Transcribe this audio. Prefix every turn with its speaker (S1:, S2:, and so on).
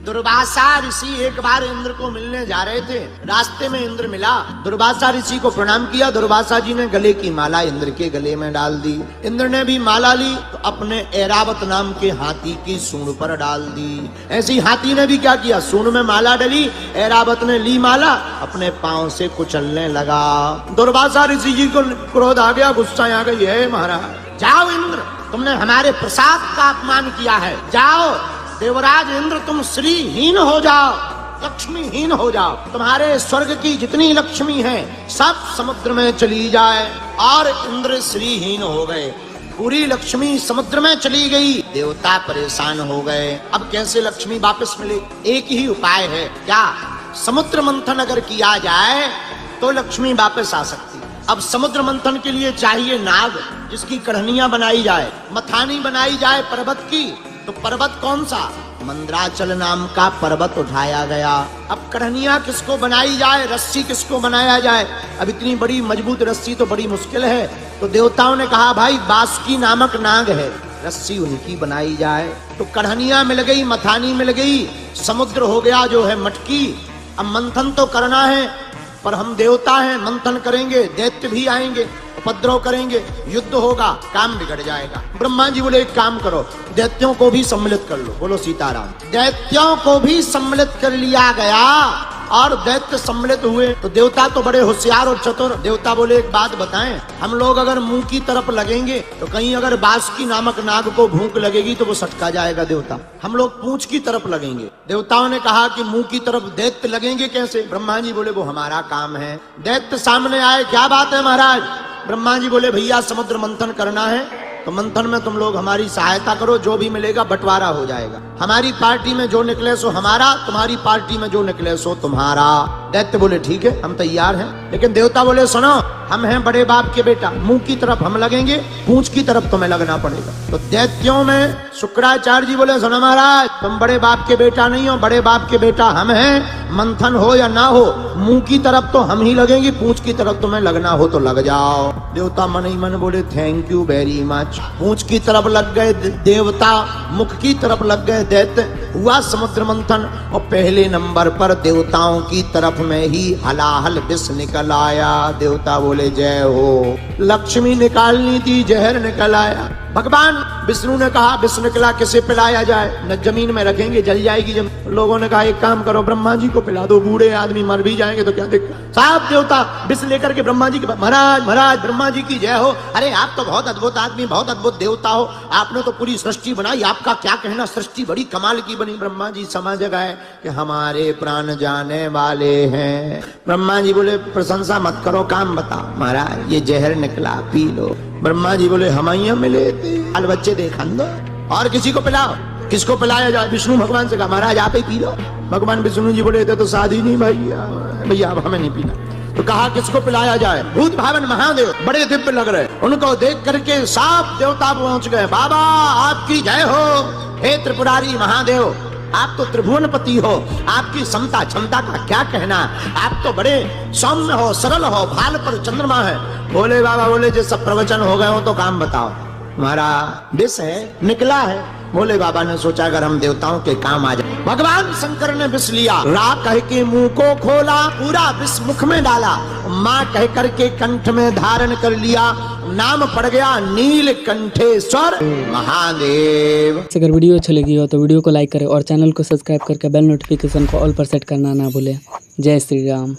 S1: दुर्वासा ऋषि एक बार इंद्र को मिलने जा रहे थे। रास्ते में इंद्र मिला, दुर्वासा ऋषि को प्रणाम किया। दुर्वासा जी ने गले की माला इंद्र के गले में डाल दी। इंद्र ने भी माला ली तो अपने ऐरावत नाम के हाथी की सूंड पर डाल दी। ऐसी हाथी ने भी क्या किया, सूंड में माला डली, ऐरावत ने ली माला, अपने पांव से कुचलने लगा। दुर्वासा ऋषि जी को क्रोध आ गया, गुस्सा आ गई, है महाराज जाओ इंद्र, तुमने हमारे प्रसाद का अपमान किया है, जाओ देवराज इंद्र तुम श्रीहीन हो जाओ, लक्ष्मीहीन हो जाओ, तुम्हारे स्वर्ग की जितनी लक्ष्मी है सब समुद्र में चली जाए। और इंद्र श्रीहीन हो गए, पूरी लक्ष्मी समुद्र में चली गई। देवता परेशान हो गए, अब कैसे लक्ष्मी वापस मिले। एक ही उपाय है, क्या, समुद्र मंथन अगर किया जाए तो लक्ष्मी वापस आ सकती। अब समुद्र मंथन के लिए चाहिए नाग, जिसकी कढ़नियां बनाई जाए, मथानी बनाई जाए पर्वत की। तो पर्वत कौन सा, मंद्राचल नाम का पर्वत उठाया गया। अब कढ़नियां किसको बनाई जाए, रस्सी किसको बनाया जाए। अब इतनी बड़ी मजबूत रस्सी तो बड़ी मुश्किल है। तो देवताओं ने कहा भाई बासुकी नामक नाग है, रस्सी उनकी बनाई जाए। तो कढ़नियां मिल गई, मथानी मिल गई, समुद्र हो गया जो है मटकी। अब मंथन तो करना है, पर हम देवता हैं, मंथन करेंगे, दैत्य भी आएंगे, उपद्रव करेंगे, युद्ध होगा, काम बिगड़ जाएगा। ब्रह्मा जी बोले एक काम करो, दैत्यों को भी सम्मिलित कर लो। बोलो सीताराम। दैत्यों को भी सम्मिलित कर लिया गया और दैत्य सम्मिलित हुए। तो देवता तो बड़े होशियार और चतुर। देवता बोले एक बात बताएं, हम लोग अगर मुंह की तरफ लगेंगे तो कहीं अगर बासुकी नामक नाग को भूख लगेगी तो वो सटका जाएगा देवता। हम लोग पूंछ की तरफ लगेंगे। देवताओं ने कहा कि मुंह की तरफ दैत्य लगेंगे कैसे। ब्रह्मा जी बोले वो हमारा काम है। दैत्य सामने आए, क्या बात है महाराज। ब्रह्मा जी बोले भैया समुद्र मंथन करना है, तो मंथन में तुम लोग हमारी सहायता करो, जो भी मिलेगा बंटवारा हो जाएगा। हमारी पार्टी में जो निकले सो हमारा, तुम्हारी पार्टी में जो निकले सो तुम्हारा। दैत्य बोले ठीक है हम तैयार हैं। लेकिन देवता बोले सुनो, हम हैं बड़े बाप के बेटा, मुंह की तरफ हम लगेंगे, पूंछ की तरफ तुम्हें लगना पड़ेगा। तो दैत्यों में शुक्राचार्य जी बोले सुनो महाराज, तुम बड़े बाप के बेटा नहीं हो, बड़े बाप के बेटा हम हैं। मंथन हो या ना हो, मुंह की तरफ तो हम ही लगेंगे, पूंछ की तरफ तुम्हें लगना हो तो लग जाओ। देवता मन ही मन बोले थैंक यू वेरी मच। पूंछ की तरफ लग गए देवता, मुख की तरफ लग गए दैत्य। हुआ समुद्र मंथन और पहले नंबर पर देवताओं की तरफ में ही हलाहल विष निकल आया। देवता बोले जय हो। लक्ष्मी निकालनी थी, जहर निकल आया। भगवान विष्णु ने कहा विष निकला, किसे पिलाया जाए, न जमीन में रखेंगे जल जाएगी जमीन। लोगों ने कहा एक काम करो ब्रह्मा जी को पिला दो, बूढ़े आदमी मर भी जाएंगे तो क्या दिक्कत। साहब देवता विष लेकर के ब्रह्मा जी के, महाराज महाराज ब्रह्मा जी की जय हो। अरे आप तो बहुत अद्भुत आदमी, बहुत अद्भुत देवता हो, आपने तो पूरी सृष्टि बनाई, आपका क्या कहना, सृष्टि बड़ी कमाल की बनी। ब्रह्मा जी समझ गए कि हमारे प्राण जाने वाले हैं। ब्रह्मा जी बोले प्रशंसा मत करो, काम बताओ। महाराज ये जहर निकला, पी लो। ब्रह्मा जी बोले हम यहाँ मिले थे, बाल बच्चे देखा दो और किसी को पिलाओ। किसको पिलाया जाए, विष्णु भगवान से कहा महाराज आप ही पी लो। भगवान विष्णु जी बोले थे तो शादी नहीं भैया, भैया अब हमें नहीं पीना। तो कहा किसको पिलाया जाए, भूत भावन महादेव बड़े दिव्य लग रहे, उनको देख करके साफ देवता पहुंच गए। बाबा आपकी जय हो, हे त्रिपुरारी महादेव, आप तो त्रिभुवनपति हो, आपकी समता क्षमता का क्या कहना। आप तो बड़े सौम्य हो, सरल हो, भाल पर चंद्रमा है। बोले बाबा बोले जो सब प्रवचन हो गए हो तो काम बताओ। हमारा विष है निकला है। बोले बाबा ने सोचा अगर हम देवताओं के काम आ जाए। भगवान शंकर ने विष लिया, रा कह के मुंह को खोला, पूरा विष मुख में डाला, माँ कह करके कंठ में धारण कर लिया, नाम पड़ गया नीलकंठेश्वर महादेव।
S2: अगर वीडियो अच्छी लगी हो तो वीडियो को लाइक करें और चैनल को सब्सक्राइब करके बेल नोटिफिकेशन को ऑल पर सेट करना ना भूलें। जय श्री राम।